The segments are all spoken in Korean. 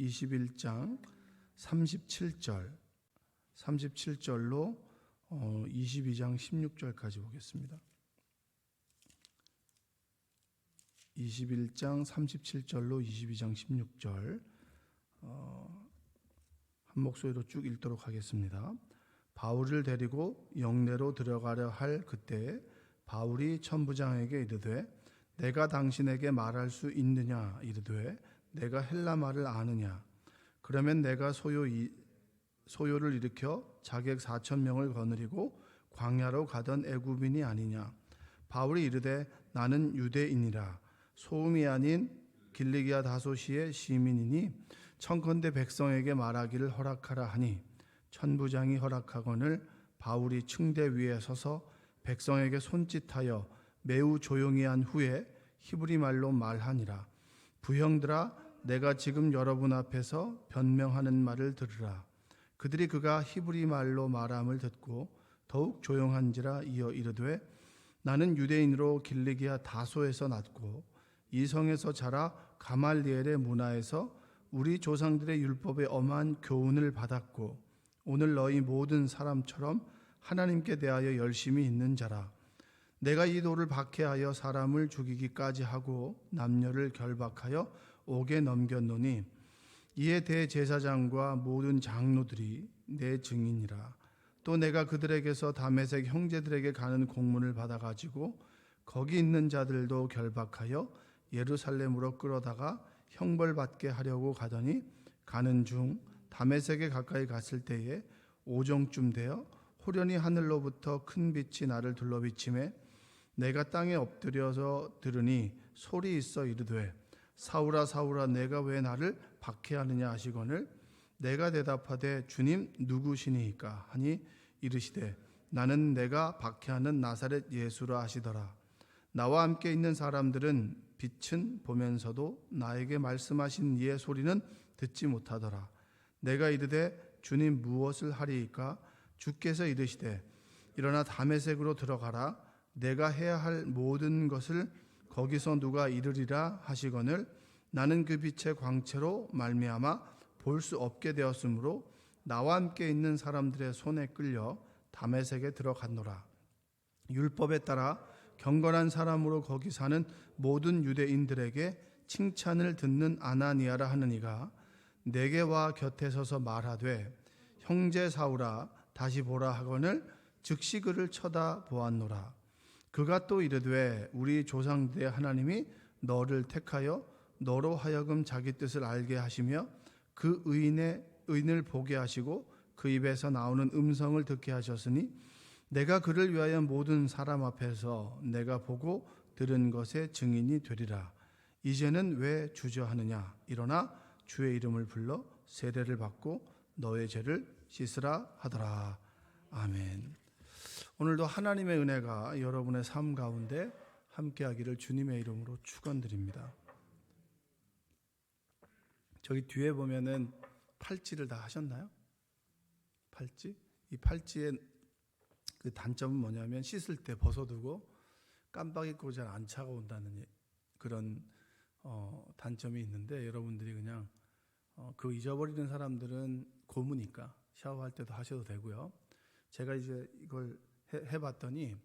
21장 37절로 22장 16절까지 보겠습니다. 21장 37절로 22장 16절 한 목소리로 쭉 읽도록 하겠습니다. 바울을 데리고 영내로 들어가려 할 그때 바울이 천부장에게 이르되 내가 당신에게 말할 수 있느냐 이르되 내가 헬라 말을 아느냐. 그러면 내가 소요를 일으켜 자객 4,000명을 거느리고 광야로 가던 애굽인이 아니냐. 바울이 이르되 나는 유대인이라 소음이 아닌 길리기아 다소시의 시민이니 청컨대 백성에게 말하기를 허락하라 하니 천부장이 허락하거늘 바울이 층대 위에 서서 백성에게 손짓하여 매우 조용히 한 후에 히브리 말로 말하니라. 부형들아 내가 지금 여러분 앞에서 변명하는 말을 들으라. 그들이 그가 히브리 말로 말함을 듣고 더욱 조용한지라 이어 이르되 나는 유대인으로 길리기아 다소에서 났고 이 성에서 자라 가말리엘의 문화에서 우리 조상들의 율법에 엄한 교훈을 받았고 오늘 너희 모든 사람처럼 하나님께 대하여 열심히 있는 자라. 내가 이 돌을 박해하여 사람을 죽이기까지 하고 남녀를 결박하여 옥에 넘겼노니 이에 대제사장과 모든 장로들이 내 증인이라. 또 내가 그들에게서 다메섹 형제들에게 가는 공문을 받아가지고 거기 있는 자들도 결박하여 예루살렘으로 끌어다가 형벌받게 하려고 가더니 가는 중 다메섹에 가까이 갔을 때에 오정쯤 되어 호련히 하늘로부터 큰 빛이 나를 둘러비치매 내가 땅에 엎드려서 들으니 소리 있어 이르되 사울아 사울아 내가 왜 나를 박해하느냐 하시거늘 내가 대답하되 주님 누구시니이까 하니 이르시되 나는 내가 박해하는 나사렛 예수라 하시더라. 나와 함께 있는 사람들은 빛은 보면서도 나에게 말씀하신 이의 소리는 듣지 못하더라. 내가 이르되 주님 무엇을 하리이까? 주께서 이르시되 일어나 다메섹으로 들어가라. 내가 해야 할 모든 것을 거기서 누가 이르리라 하시거늘 나는 그 빛의 광채로 말미암아 볼 수 없게 되었으므로 나와 함께 있는 사람들의 손에 끌려 다메섹에 들어갔노라. 율법에 따라 경건한 사람으로 거기 사는 모든 유대인들에게 칭찬을 듣는 아나니아라 하는 이가 내게 와 곁에 서서 말하되 형제 사울아 다시 보라 하거늘 즉시 그를 쳐다보았노라. 그가 또 이르되 우리 조상들의 하나님이 너를 택하여 너로 하여금 자기 뜻을 알게 하시며 그 의인을 보게 하시고 그 입에서 나오는 음성을 듣게 하셨으니 내가 그를 위하여 모든 사람 앞에서 내가 보고 들은 것의 증인이 되리라. 이제는 왜 주저하느냐? 일어나 주의 이름을 불러 세례를 받고 너의 죄를 씻으라 하더라. 아멘. 오늘도 하나님의 은혜가 여러분의 삶 가운데 함께하기를 주님의 이름으로 축원드립니다. 저기 뒤에 보면은 팔찌를 다 하셨나요? 팔찌? 이 팔찌의 그 단점은 뭐냐면 씻을 때 벗어두고 깜빡 잊고 잘 안 차가운다는 그런 단점이 있는데 여러분들이 그냥 그 잊어버리는 사람들은 고무니까 샤워할 때도 하셔도 되고요. 제가 이제 이걸 해봤더니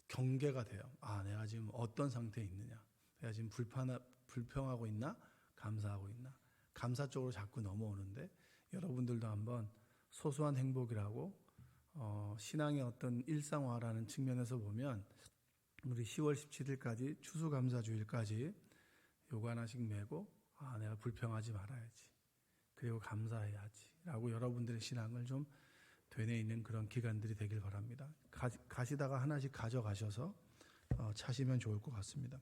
경계가 돼요. 아, 내가 지금 어떤 상태에 있느냐, 내가 지금 불평하고 있나, 감사하고 있나. 감사 쪽으로 자꾸 넘어오는데 여러분들도 한번 소소한 행복이라고 신앙의 어떤 일상화라는 측면에서 보면 우리 10월 17일까지 추수감사주일까지 요거 하나씩 메고 내가 불평하지 말아야지, 그리고 감사해야지 라고 여러분들의 신앙을 좀 되뇌이는 그런 기간들이 되길 바랍니다. 가시다가 하나씩 가져가셔서 차시면 좋을 것 같습니다.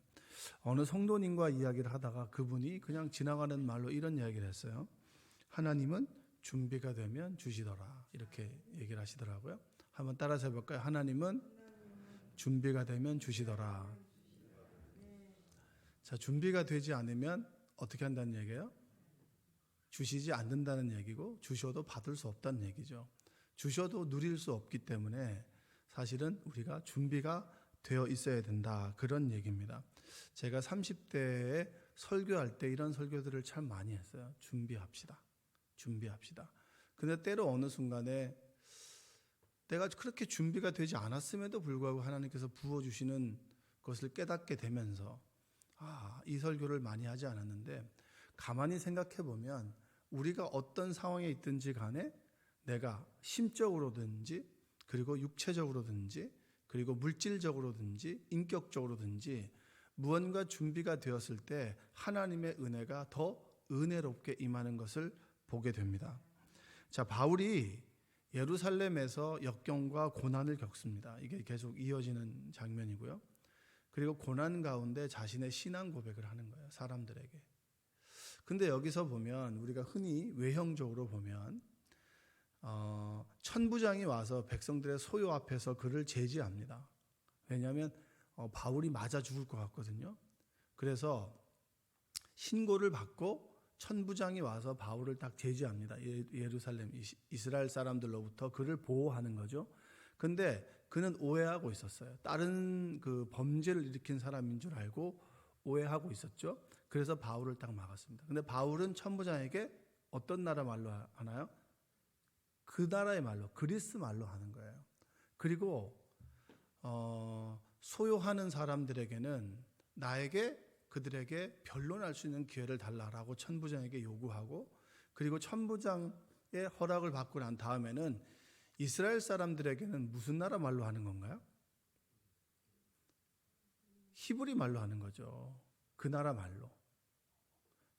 어느 성도님과 이야기를 하다가 그분이 그냥 지나가는 말로 이런 이야기를 했어요. 하나님은 준비가 되면 주시더라, 이렇게 얘기를 하시더라고요. 한번 따라서 해볼까요? 하나님은 준비가 되면 주시더라. 자, 준비가 되지 않으면 어떻게 한다는 얘기예요? 주시지 않는다는 얘기고, 주셔도 받을 수 없다는 얘기죠. 주셔도 누릴 수 없기 때문에 사실은 우리가 준비가 되어 있어야 된다, 그런 얘기입니다. 제가 30대에 설교할 때 이런 설교들을 참 많이 했어요. 준비합시다. 근데 때로 어느 순간에 내가 그렇게 준비가 되지 않았음에도 불구하고 하나님께서 부어주시는 것을 깨닫게 되면서 이 설교를 많이 하지 않았는데, 가만히 생각해 보면 우리가 어떤 상황에 있든지 간에 내가 심적으로든지 그리고 육체적으로든지 그리고 물질적으로든지 인격적으로든지 무언가 준비가 되었을 때 하나님의 은혜가 더 은혜롭게 임하는 것을 보게 됩니다. 자, 바울이 예루살렘에서 역경과 고난을 겪습니다. 이게 계속 이어지는 장면이고요. 그리고 고난 가운데 자신의 신앙 고백을 하는 거예요, 사람들에게. 근데 여기서 보면 우리가 흔히 외형적으로 보면 천부장이 와서 백성들의 소요 앞에서 그를 제지합니다. 왜냐하면 바울이 맞아 죽을 것 같거든요. 그래서 신고를 받고 천부장이 와서 바울을 딱 제지합니다. 예루살렘 이스라엘 사람들로부터 그를 보호하는 거죠. 근데 그는 오해하고 있었어요. 다른 그 범죄를 일으킨 사람인 줄 알고 오해하고 있었죠. 그래서 바울을 딱 막았습니다. 근데 바울은 천부장에게 어떤 나라 말로 하나요? 그 나라의 말로, 그리스 말로 하는 거예요. 그리고 소요하는 사람들에게는 그들에게 변론할 수 있는 기회를 달라라고 천부장에게 요구하고, 그리고 천부장의 허락을 받고 난 다음에는 이스라엘 사람들에게는 무슨 나라 말로 하는 건가요? 히브리 말로 하는 거죠. 그 나라 말로.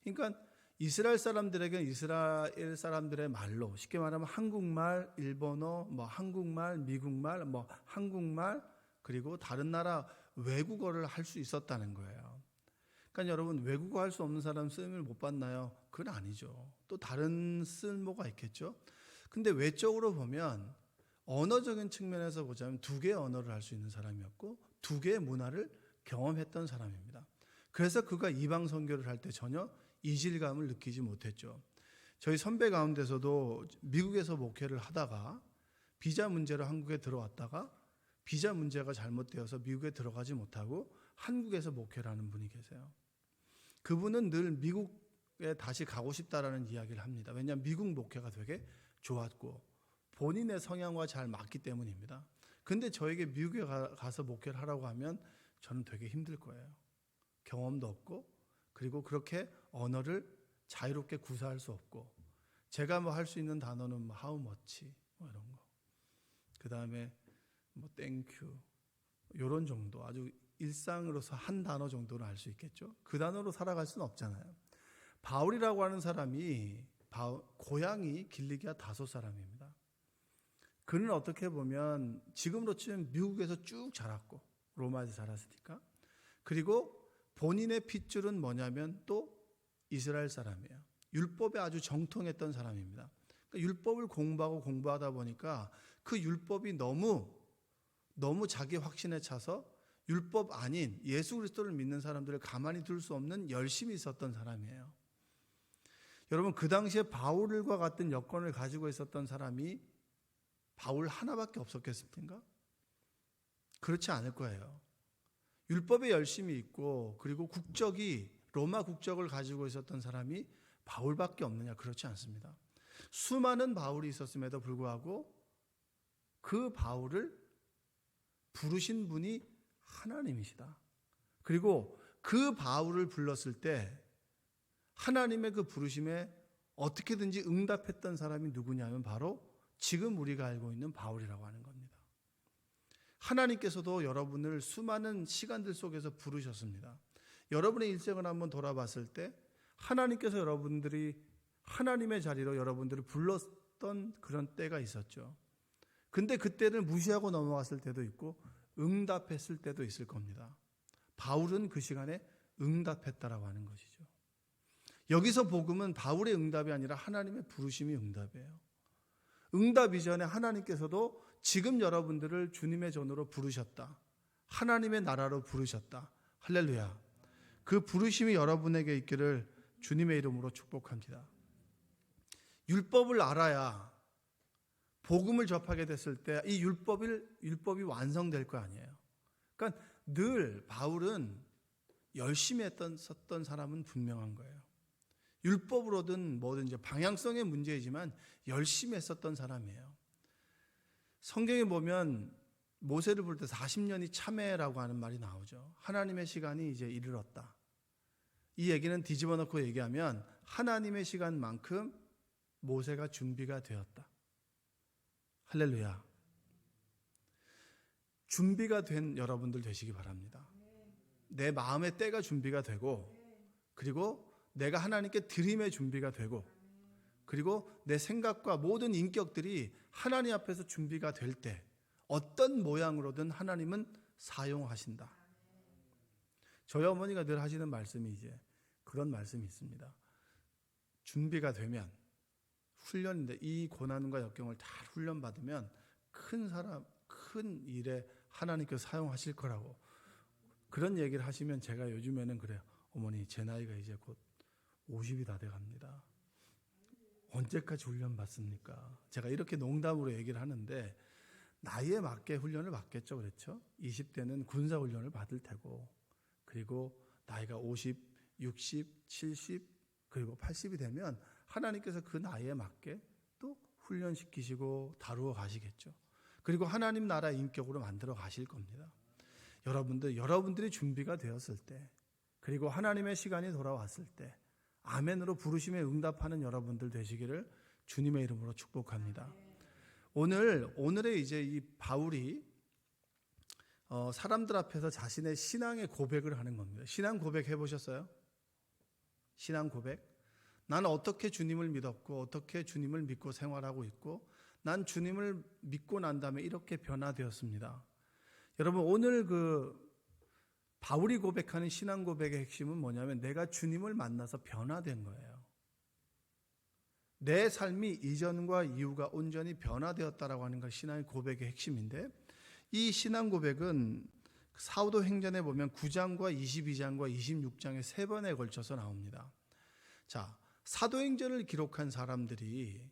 그러니까 이스라엘 사람들에게는 이스라엘 사람들의 말로, 쉽게 말하면 한국말, 일본어, 한국말, 미국말, 한국말, 그리고 다른 나라 외국어를 할 수 있었다는 거예요. 그러니까 여러분, 외국어 할 수 없는 사람 쓰임을 못 받나요? 그건 아니죠. 또 다른 쓸모가 있겠죠. 근데 외적으로 보면 언어적인 측면에서 보자면 두 개의 언어를 할 수 있는 사람이었고 두 개의 문화를 경험했던 사람입니다. 그래서 그가 이방 선교를 할 때 전혀 이질감을 느끼지 못했죠. 저희 선배 가운데서도 미국에서 목회를 하다가 비자 문제로 한국에 들어왔다가 비자 문제가 잘못되어서 미국에 들어가지 못하고 한국에서 목회를 하는 분이 계세요. 그분은 늘 미국에 다시 가고 싶다라는 이야기를 합니다. 왜냐하면 미국 목회가 되게 좋았고 본인의 성향과 잘 맞기 때문입니다. 근데 저에게 미국에 가서 목회를 하라고 하면 저는 되게 힘들 거예요. 경험도 없고, 그리고 그렇게 언어를 자유롭게 구사할 수 없고, 제가 할 수 있는 단어는 how much 이런 거, 그 다음에 thank you 이런 정도, 아주 일상으로서 한 단어 정도는 알 수 있겠죠. 그 단어로 살아갈 수는 없잖아요. 바울이라고 하는 사람이 고향이 길리기아 다소 사람입니다. 그는 어떻게 보면 지금으로 치면 미국에서 쭉 자랐고 로마에서 자랐으니까, 그리고 본인의 핏줄은 뭐냐면 또 이스라엘 사람이에요. 율법에 아주 정통했던 사람입니다. 그러니까 율법을 공부하다 보니까 그 율법이 너무 자기 확신에 차서 율법 아닌 예수 그리스도를 믿는 사람들을 가만히 둘 수 없는 열심이 있었던 사람이에요. 여러분, 그 당시에 바울과 같은 여건을 가지고 있었던 사람이 바울 하나밖에 없었겠습니까? 그렇지 않을 거예요. 율법에 열심이 있고 그리고 국적이 로마 국적을 가지고 있었던 사람이 바울밖에 없느냐? 그렇지 않습니다. 수많은 바울이 있었음에도 불구하고 그 바울을 부르신 분이 하나님이시다. 그리고 그 바울을 불렀을 때 하나님의 그 부르심에 어떻게든지 응답했던 사람이 누구냐면 바로 지금 우리가 알고 있는 바울이라고 하는 겁니다. 하나님께서도 여러분을 수많은 시간들 속에서 부르셨습니다. 여러분의 일생을 한번 돌아봤을 때 하나님께서 여러분들이 하나님의 자리로 여러분들을 불렀던 그런 때가 있었죠. 근데 그때를 무시하고 넘어갔을 때도 있고 응답했을 때도 있을 겁니다. 바울은 그 시간에 응답했다라고 하는 것이죠. 여기서 복음은 바울의 응답이 아니라 하나님의 부르심이 응답이에요. 응답 이전에 하나님께서도 지금 여러분들을 주님의 전으로 부르셨다. 하나님의 나라로 부르셨다. 할렐루야. 그 부르심이 여러분에게 있기를 주님의 이름으로 축복합니다. 율법을 알아야 복음을 접하게 됐을 때 이 율법이 완성될 거 아니에요. 그러니까 늘 바울은 열심히 썼던 사람은 분명한 거예요. 율법으로든 뭐든 이제 방향성의 문제이지만 열심히 했었던 사람이에요. 성경에 보면 모세를 부를 때 40년이 참회라고 하는 말이 나오죠. 하나님의 시간이 이제 이르렀다. 이 얘기는 뒤집어 놓고 얘기하면 하나님의 시간만큼 모세가 준비가 되었다. 할렐루야. 준비가 된 여러분들 되시기 바랍니다. 내 마음의 때가 준비가 되고, 그리고 내가 하나님께 드림의 준비가 되고, 그리고 내 생각과 모든 인격들이 하나님 앞에서 준비가 될 때 어떤 모양으로든 하나님은 사용하신다. 저희 어머니가 늘 하시는 말씀이 이제 그런 말씀이 있습니다. 준비가 되면, 훈련인데 이 고난과 역경을 잘 훈련받으면 큰 일에 하나님께서 사용하실 거라고 그런 얘기를 하시면 제가 요즘에는 그래요. 어머니, 제 나이가 이제 곧 50이 다 돼갑니다. 언제까지 훈련 받습니까? 제가 이렇게 농담으로 얘기를 하는데 나이에 맞게 훈련을 받겠죠, 그렇죠? 20대는 군사 훈련을 받을 테고, 그리고 나이가 50, 60, 70, 그리고 80이 되면 하나님께서 그 나이에 맞게 또 훈련시키시고 다루어 가시겠죠. 그리고 하나님 나라 인격으로 만들어 가실 겁니다. 여러분들이 준비가 되었을 때, 그리고 하나님의 시간이 돌아왔을 때 아멘으로 부르심에 응답하는 여러분들 되시기를 주님의 이름으로 축복합니다. 오늘의 이제 이 바울이 사람들 앞에서 자신의 신앙의 고백을 하는 겁니다. 신앙 고백 해보셨어요? 신앙 고백? 나는 어떻게 주님을 믿었고 어떻게 주님을 믿고 생활하고 있고 난 주님을 믿고 난 다음에 이렇게 변화되었습니다. 여러분, 오늘 바울이 고백하는 신앙 고백의 핵심은 뭐냐면 내가 주님을 만나서 변화된 거예요. 내 삶이 이전과 이후가 온전히 변화되었다라고 하는 것이 신앙의 고백의 핵심인데, 이 신앙 고백은 사도행전에 보면 9장과 22장과 26장에 3번에 걸쳐서 나옵니다. 자, 사도행전을 기록한 사람들이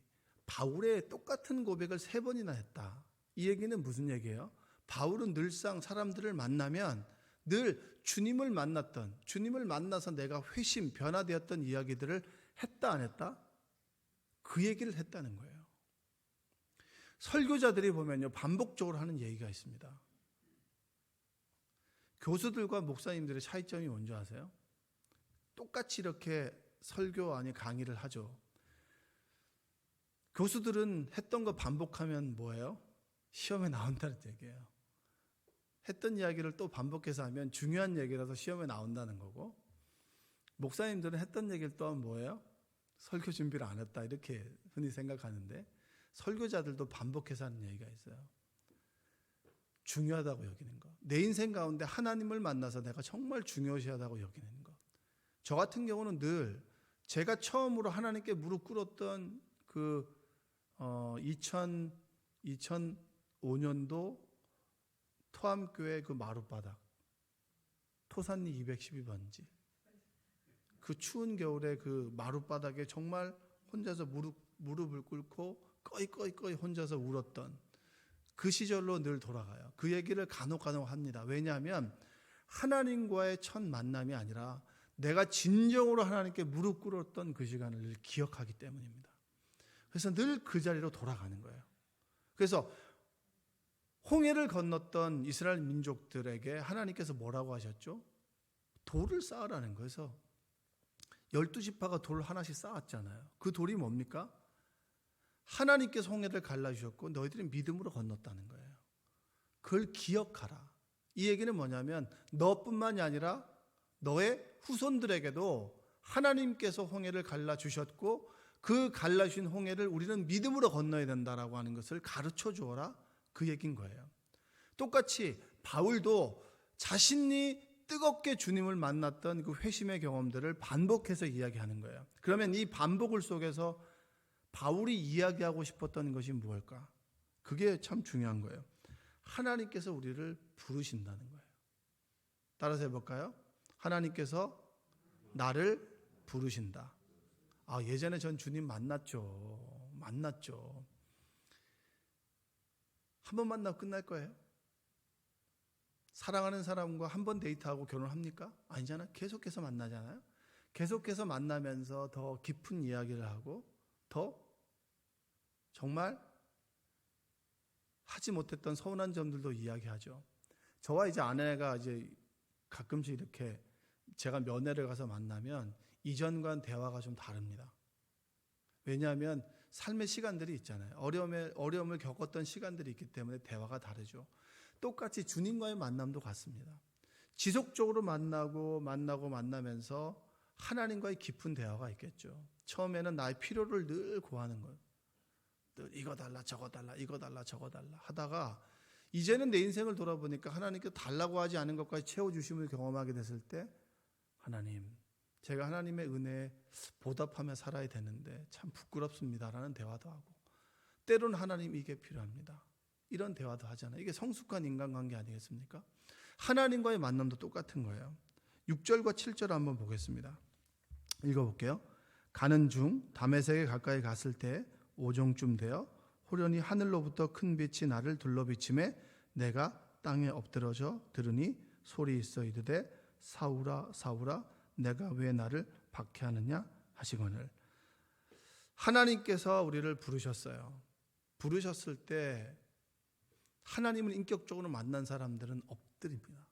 바울의 똑같은 고백을 3번이나 했다. 이 얘기는 무슨 얘기예요? 바울은 늘상 사람들을 만나면 늘 주님을 만나서 내가 회심, 변화되었던 이야기들을 했다 안 했다? 그 얘기를 했다는 거예요. 설교자들이 보면요, 반복적으로 하는 얘기가 있습니다. 교수들과 목사님들의 차이점이 뭔지 아세요? 똑같이 이렇게 설교 아니 강의를 하죠. 교수들은 했던 거 반복하면 뭐예요? 시험에 나온다는 얘기예요. 했던 이야기를 또 반복해서 하면 중요한 얘기라서 시험에 나온다는 거고, 목사님들은 했던 얘기를 또 하면 뭐예요? 설교 준비를 안 했다, 이렇게 흔히 생각하는데, 설교자들도 반복해서 하는 얘기가 있어요. 중요하다고 여기는 것. 내 인생 가운데 하나님을 만나서 내가 정말 중요시하다고 여기는 것. 저 같은 경우는 늘 제가 처음으로 하나님께 무릎 꿇었던 2005년도 토암교회 그 마룻바닥, 토산리 212번지, 그 추운 겨울에 그 마룻바닥에 정말 혼자서 무릎을 꿇고 꺼이 혼자서 울었던 그 시절로 늘 돌아가요. 그 얘기를 간혹 합니다. 왜냐하면 하나님과의 첫 만남이 아니라 내가 진정으로 하나님께 무릎 꿇었던 그 시간을 늘 기억하기 때문입니다. 그래서 늘 그 자리로 돌아가는 거예요. 그래서 홍해를 건넜던 이스라엘 민족들에게 하나님께서 뭐라고 하셨죠? 돌을 쌓으라는 거예요. 그래서 12지파가 돌 하나씩 쌓았잖아요. 그 돌이 뭡니까? 하나님께서 홍해를 갈라주셨고 너희들이 믿음으로 건넜다는 거예요. 그걸 기억하라. 이 얘기는 뭐냐면 너뿐만이 아니라 너의 후손들에게도 하나님께서 홍해를 갈라주셨고 그 갈라주신 홍해를 우리는 믿음으로 건너야 된다라고 하는 것을 가르쳐 주어라, 그 얘기인 거예요. 똑같이 바울도 자신이 뜨겁게 주님을 만났던 그 회심의 경험들을 반복해서 이야기하는 거예요. 그러면 이 반복을 속에서 바울이 이야기하고 싶었던 것이 무엇일까? 그게 참 중요한 거예요. 하나님께서 우리를 부르신다는 거예요. 따라서 해볼까요? 하나님께서 나를 부르신다. 예전에 전 주님 만났죠. 한 번 만나고 끝날 거예요. 사랑하는 사람과 한 번 데이트하고 결혼합니까? 아니잖아요. 계속해서 만나잖아요. 계속해서 만나면서 더 깊은 이야기를 하고 더 정말 하지 못했던 서운한 점들도 이야기하죠. 저와 이제 아내가 이제 가끔씩 이렇게 제가 면회를 가서 만나면 이전과는 대화가 좀 다릅니다. 왜냐하면 삶의 시간들이 있잖아요. 어려움을 겪었던 시간들이 있기 때문에 대화가 다르죠. 똑같이 주님과의 만남도 같습니다. 지속적으로 만나면서 하나님과의 깊은 대화가 있겠죠. 처음에는 나의 필요를 늘 구하는 거예요. 늘 이거 달라 저거 달라 이거 달라 저거 달라 하다가 이제는 내 인생을 돌아보니까 하나님께 달라고 하지 않은 것까지 채워주심을 경험하게 됐을 때 하나님, 제가 하나님의 은혜에 보답하며 살아야 되는데 참 부끄럽습니다라는 대화도 하고 때로는 하나님 이게 필요합니다. 이런 대화도 하잖아요. 이게 성숙한 인간관계 아니겠습니까? 하나님과의 만남도 똑같은 거예요. 6절과 7절 한번 보겠습니다. 읽어볼게요. 가는 중 다메섹에 가까이 갔을 때 오종쯤 되어 호련히 하늘로부터 큰 빛이 나를 둘러비침에 내가 땅에 엎드러져 들으니 소리 있어 이르되 사울아 사울아 내가 왜 나를 박해하느냐 하시거늘. 하나님께서 우리를 부르셨어요. 부르셨을 때 하나님을 인격적으로 만난 사람들은 엎드립니다.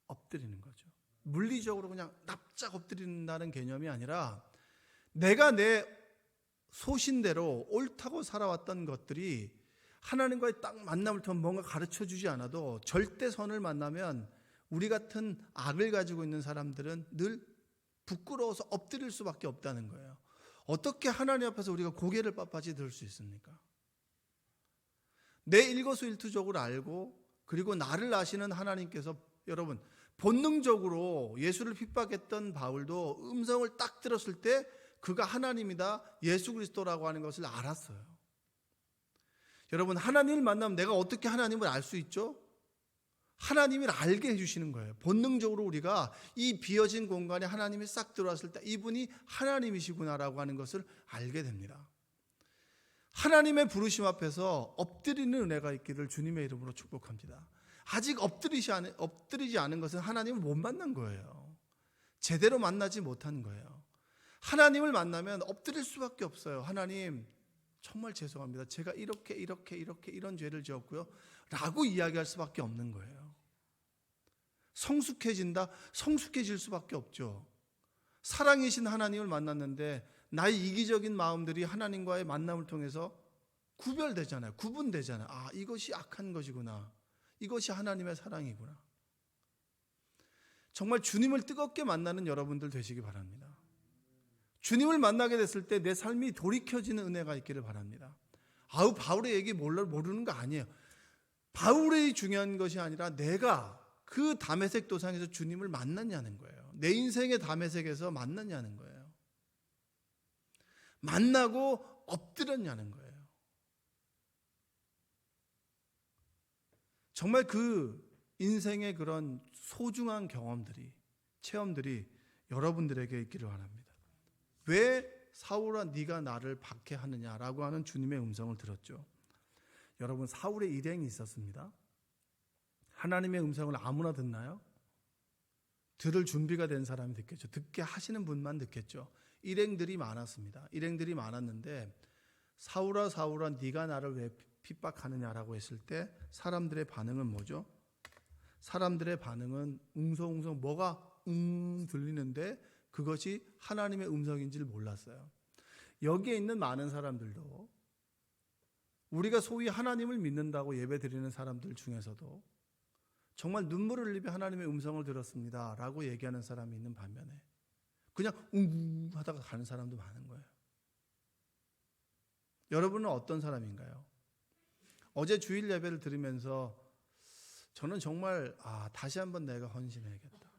엎드리는 거죠. 물리적으로 그냥 납작 엎드린다는 개념이 아니라 내가 내 소신대로 옳다고 살아왔던 것들이 하나님과의 딱 만남을 통해 뭔가 가르쳐주지 않아도 절대선을 만나면 우리 같은 악을 가지고 있는 사람들은 늘 부끄러워서 엎드릴 수밖에 없다는 거예요. 어떻게 하나님 앞에서 우리가 고개를 빳빳이 들 수 있습니까? 내 일거수일투족을 알고 그리고 나를 아시는 하나님께서 여러분 본능적으로 예수를 핍박했던 바울도 음성을 딱 들었을 때 그가 하나님이다 예수 그리스도라고 하는 것을 알았어요. 여러분 하나님을 만나면 내가 어떻게 하나님을 알 수 있죠? 하나님을 알게 해주시는 거예요. 본능적으로 우리가 이 비어진 공간에 하나님이 싹 들어왔을 때 이분이 하나님이시구나라고 하는 것을 알게 됩니다. 하나님의 부르심 앞에서 엎드리는 은혜가 있기를 주님의 이름으로 축복합니다. 아직 엎드리지 않은 것은 하나님을 못 만난 거예요. 제대로 만나지 못한 거예요. 하나님을 만나면 엎드릴 수밖에 없어요. 하나님 정말 죄송합니다. 제가 이렇게 이런 죄를 지었고요 라고 이야기할 수밖에 없는 거예요. 성숙해질 수밖에 없죠. 사랑이신 하나님을 만났는데 나의 이기적인 마음들이 하나님과의 만남을 통해서 구별되잖아요. 구분되잖아요. 아, 이것이 악한 것이구나. 이것이 하나님의 사랑이구나. 정말 주님을 뜨겁게 만나는 여러분들 되시기 바랍니다. 주님을 만나게 됐을 때 내 삶이 돌이켜지는 은혜가 있기를 바랍니다. 아우 바울의 얘기 모르는 거 아니에요. 바울의 중요한 것이 아니라 내가 그 다메섹 도상에서 주님을 만났냐는 거예요. 내 인생의 다메섹에서 만났냐는 거예요. 만나고 엎드렸냐는 거예요. 정말 그 인생의 그런 소중한 경험들이 체험들이 여러분들에게 있기를 바랍니다. 왜 사울아 네가 나를 박해하느냐라고 하는 주님의 음성을 들었죠. 여러분 사울의 일행이 있었습니다. 하나님의 음성을 아무나 듣나요? 들을 준비가 된 사람이 듣겠죠. 듣게 하시는 분만 듣겠죠. 일행들이 많았습니다. 일행들이 많았는데 사울아 사울아 네가 나를 왜 핍박하느냐라고 했을 때 사람들의 반응은 뭐죠? 사람들의 반응은 웅성웅성 뭐가 들리는데 그것이 하나님의 음성인지를 몰랐어요. 여기에 있는 많은 사람들도 우리가 소위 하나님을 믿는다고 예배드리는 사람들 중에서도 정말 눈물을 흘리며 하나님의 음성을 들었습니다 라고 얘기하는 사람이 있는 반면에 그냥 하다가 가는 사람도 많은 거예요. 여러분은 어떤 사람인가요? 어제 주일 예배를 들으면서 저는 정말 다시 한번 내가 헌신해야겠다.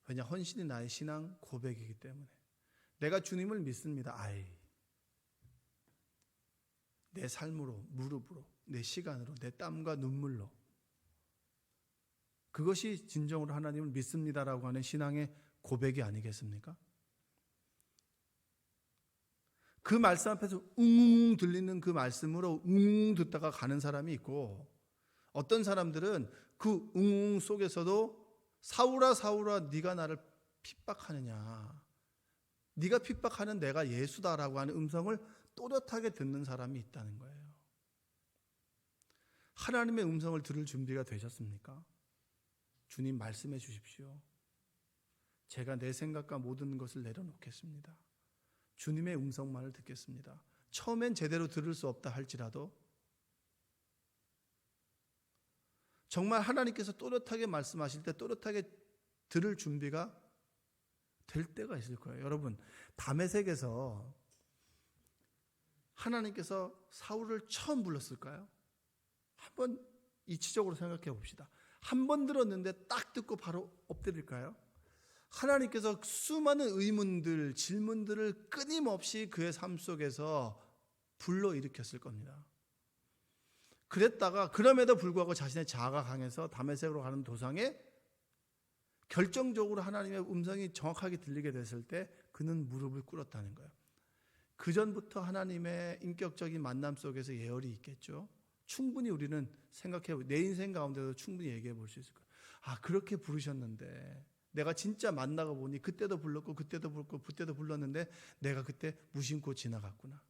왜냐 헌신이 나의 신앙 고백이기 때문에 내가 주님을 믿습니다. 내 삶으로 무릎으로 내 시간으로 내 땀과 눈물로 그것이 진정으로 하나님을 믿습니다라고 하는 신앙의 고백이 아니겠습니까? 그 말씀 앞에서 웅 들리는 그 말씀으로 웅 듣다가 가는 사람이 있고 어떤 사람들은 그 웅웅 속에서도 사울아 사울아 네가 나를 핍박하느냐, 네가 핍박하는 내가 예수다라고 하는 음성을 또렷하게 듣는 사람이 있다는 거예요. 하나님의 음성을 들을 준비가 되셨습니까? 주님 말씀해 주십시오. 제가 내 생각과 모든 것을 내려놓겠습니다. 주님의 음성만을 듣겠습니다. 처음엔 제대로 들을 수 없다 할지라도 정말 하나님께서 또렷하게 말씀하실 때 또렷하게 들을 준비가 될 때가 있을 거예요. 여러분, 다메섹에서 하나님께서 사울을 처음 불렀을까요? 한번 이치적으로 생각해 봅시다. 한 번 들었는데 딱 듣고 바로 엎드릴까요? 하나님께서 수많은 의문들, 질문들을 끊임없이 그의 삶 속에서 불러일으켰을 겁니다. 그랬다가 그럼에도 불구하고 자신의 자아가 강해서 다메섹으로 가는 도상에 결정적으로 하나님의 음성이 정확하게 들리게 됐을 때 그는 무릎을 꿇었다는 거예요. 그 전부터 하나님의 인격적인 만남 속에서 예언이 있겠죠. 충분히 우리는 생각해, 내 인생 가운데도 충분히 얘기해 볼 수 있을 거예요. 아, 그렇게 부르셨는데 내가 진짜 만나고 보니 그때도 불렀고 그때도 불렀고 그때도 불렀는데 내가 그때 무심코 지나갔구나.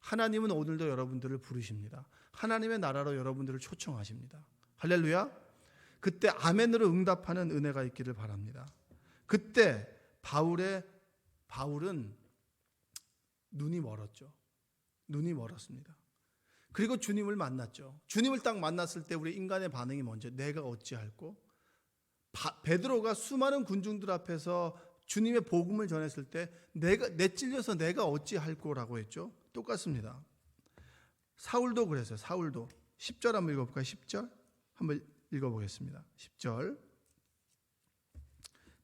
하나님은 오늘도 여러분들을 부르십니다. 하나님의 나라로 여러분들을 초청하십니다. 할렐루야. 그때 아멘으로 응답하는 은혜가 있기를 바랍니다. 그때 바울은 눈이 멀었죠. 눈이 멀었습니다. 그리고 주님을 만났죠. 주님을 딱 만났을 때 우리 인간의 반응이 먼저 내가 어찌할꼬? 베드로가 수많은 군중들 앞에서 주님의 복음을 전했을 때 내찔려서 내가 어찌할꼬라고 했죠. 똑같습니다. 사울도 그랬어요. 사울도 10절 한번 읽어볼까요? 10절 한번 읽어보겠습니다. 10절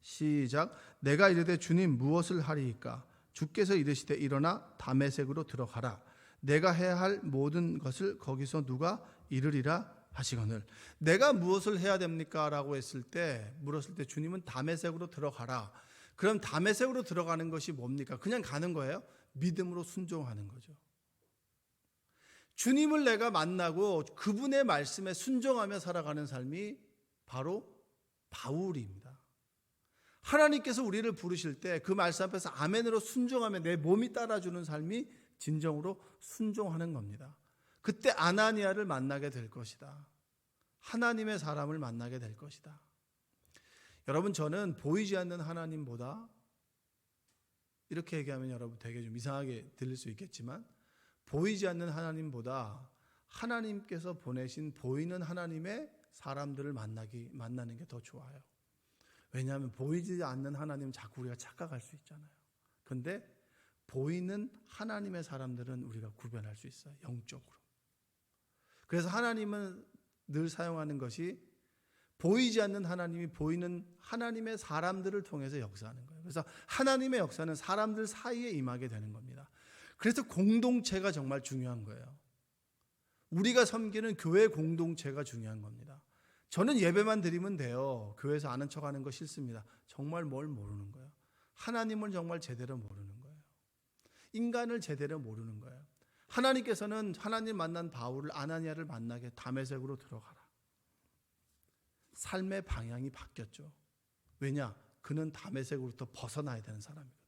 시작. 내가 이르되 주님 무엇을 하리이까? 주께서 이르시되 일어나 다메섹으로 들어가라. 내가 해야 할 모든 것을 거기서 누가 이르리라 하시거늘. 내가 무엇을 해야 됩니까? 라고 물었을 때 주님은 다메섹으로 들어가라. 그럼 다메섹으로 들어가는 것이 뭡니까? 그냥 가는 거예요? 믿음으로 순종하는 거죠. 주님을 내가 만나고 그분의 말씀에 순종하며 살아가는 삶이 바로 바울입니다. 하나님께서 우리를 부르실 때 그 말씀 앞에서 아멘으로 순종하며 내 몸이 따라주는 삶이 진정으로 순종하는 겁니다. 그때 아나니아를 만나게 될 것이다. 하나님의 사람을 만나게 될 것이다. 여러분, 저는 보이지 않는 하나님보다, 이렇게 얘기하면 여러분 되게 좀 이상하게 들릴 수 있겠지만, 보이지 않는 하나님보다 하나님께서 보내신 보이는 하나님의 사람들을 만나는 게 더 좋아요. 왜냐하면 보이지 않는 하나님은 자꾸 우리가 착각할 수 있잖아요. 그런데 보이는 하나님의 사람들은 우리가 구별할 수 있어요. 영적으로. 그래서 하나님은 늘 사용하는 것이 보이지 않는 하나님이 보이는 하나님의 사람들을 통해서 역사하는 거예요. 그래서 하나님의 역사는 사람들 사이에 임하게 되는 겁니다. 그래서 공동체가 정말 중요한 거예요. 우리가 섬기는 교회 공동체가 중요한 겁니다. 저는 예배만 드리면 돼요. 교회에서 아는 척하는 거 싫습니다. 정말 뭘 모르는 거예요. 하나님을 정말 제대로 모르는 거예요. 인간을 제대로 모르는 거예요. 하나님께서는 하나님 만난 바울을, 아나니아를 만나게 다메섹으로 들어가라. 삶의 방향이 바뀌었죠. 왜냐? 그는 다메섹으로부터 벗어나야 되는 사람이거든요.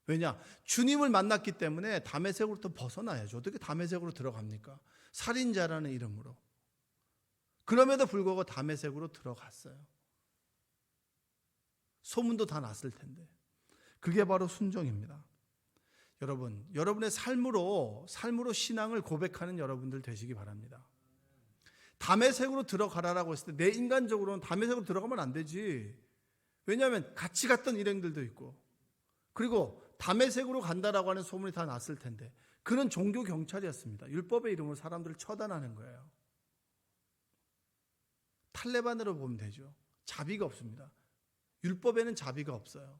왜냐? 주님을 만났기 때문에 다메섹으로부터 벗어나야죠. 어떻게 다메섹으로 들어갑니까? 살인자라는 이름으로. 그럼에도 불구하고 다메섹으로 들어갔어요. 소문도 다 났을 텐데. 그게 바로 순종입니다. 여러분, 여러분의 삶으로 신앙을 고백하는 여러분들 되시기 바랍니다. 다메섹으로 들어가라라고 했을 때 내 인간적으로는 다메섹으로 들어가면 안 되지. 왜냐하면 같이 갔던 일행들도 있고, 그리고 다메섹으로 간다라고 하는 소문이 다 났을 텐데, 그는 종교 경찰이었습니다. 율법의 이름으로 사람들을 처단하는 거예요. 탈레반으로 보면 되죠. 자비가 없습니다. 율법에는 자비가 없어요.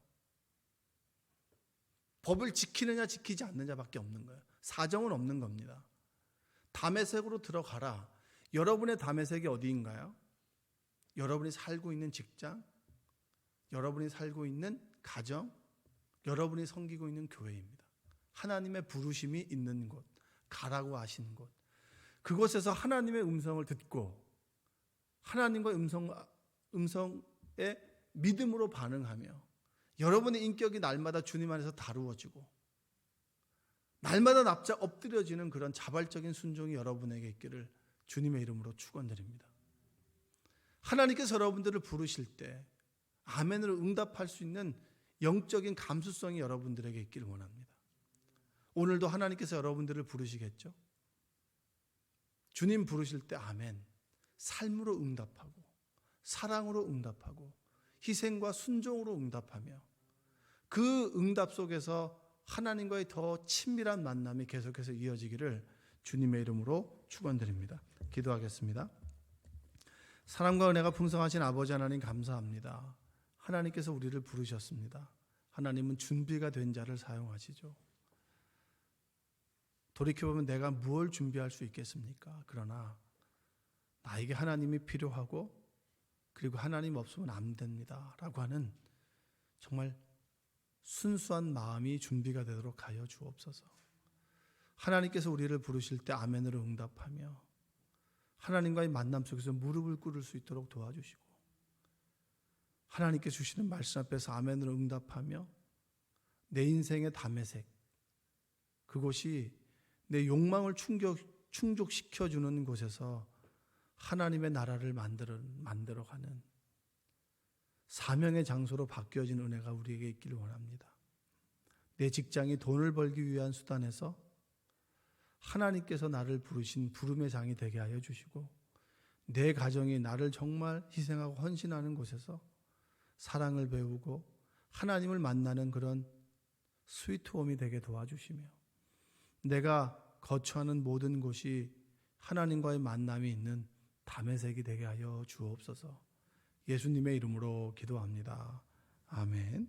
법을 지키느냐 지키지 않느냐밖에 없는 거예요. 사정은 없는 겁니다. 다메섹으로 들어가라. 여러분의 다메섹이 어디인가요? 여러분이 살고 있는 직장, 여러분이 살고 있는 가정, 여러분이 섬기고 있는 교회입니다. 하나님의 부르심이 있는 곳, 가라고 하시는 곳. 그곳에서 하나님의 음성을 듣고 하나님과 음성에 믿음으로 반응하며 여러분의 인격이 날마다 주님 안에서 다루어지고 날마다 납작 엎드려지는 그런 자발적인 순종이 여러분에게 있기를 주님의 이름으로 축원드립니다. 하나님께서 여러분들을 부르실 때 아멘으로 응답할 수 있는 영적인 감수성이 여러분들에게 있기를 원합니다. 오늘도 하나님께서 여러분들을 부르시겠죠? 주님 부르실 때 아멘, 삶으로 응답하고 사랑으로 응답하고 희생과 순종으로 응답하며 그 응답 속에서 하나님과의 더 친밀한 만남이 계속해서 이어지기를 주님의 이름으로 축원드립니다. 기도하겠습니다. 사랑과 은혜가 풍성하신 아버지 하나님 감사합니다. 하나님께서 우리를 부르셨습니다. 하나님은 준비가 된 자를 사용하시죠. 돌이켜보면 내가 무엇을 준비할 수 있겠습니까? 그러나 나에게 하나님이 필요하고 그리고 하나님 없으면 안 됩니다 라고 하는 정말 순수한 마음이 준비가 되도록 하여 주옵소서. 하나님께서 우리를 부르실 때 아멘으로 응답하며 하나님과의 만남 속에서 무릎을 꿇을 수 있도록 도와주시고 하나님께 주시는 말씀 앞에서 아멘으로 응답하며 내 인생의 다메섹, 그곳이 내 욕망을 충족시켜주는 곳에서 하나님의 나라를 만들어가는 사명의 장소로 바뀌어진 은혜가 우리에게 있기를 원합니다. 내 직장이 돈을 벌기 위한 수단에서 하나님께서 나를 부르신 부름의 장이 되게 하여 주시고 내 가정이 나를 정말 희생하고 헌신하는 곳에서 사랑을 배우고 하나님을 만나는 그런 스위트홈이 되게 도와주시며 내가 거처하는 모든 곳이 하나님과의 만남이 있는 다메섹이 되게 하여 주옵소서. 예수님의 이름으로 기도합니다. 아멘.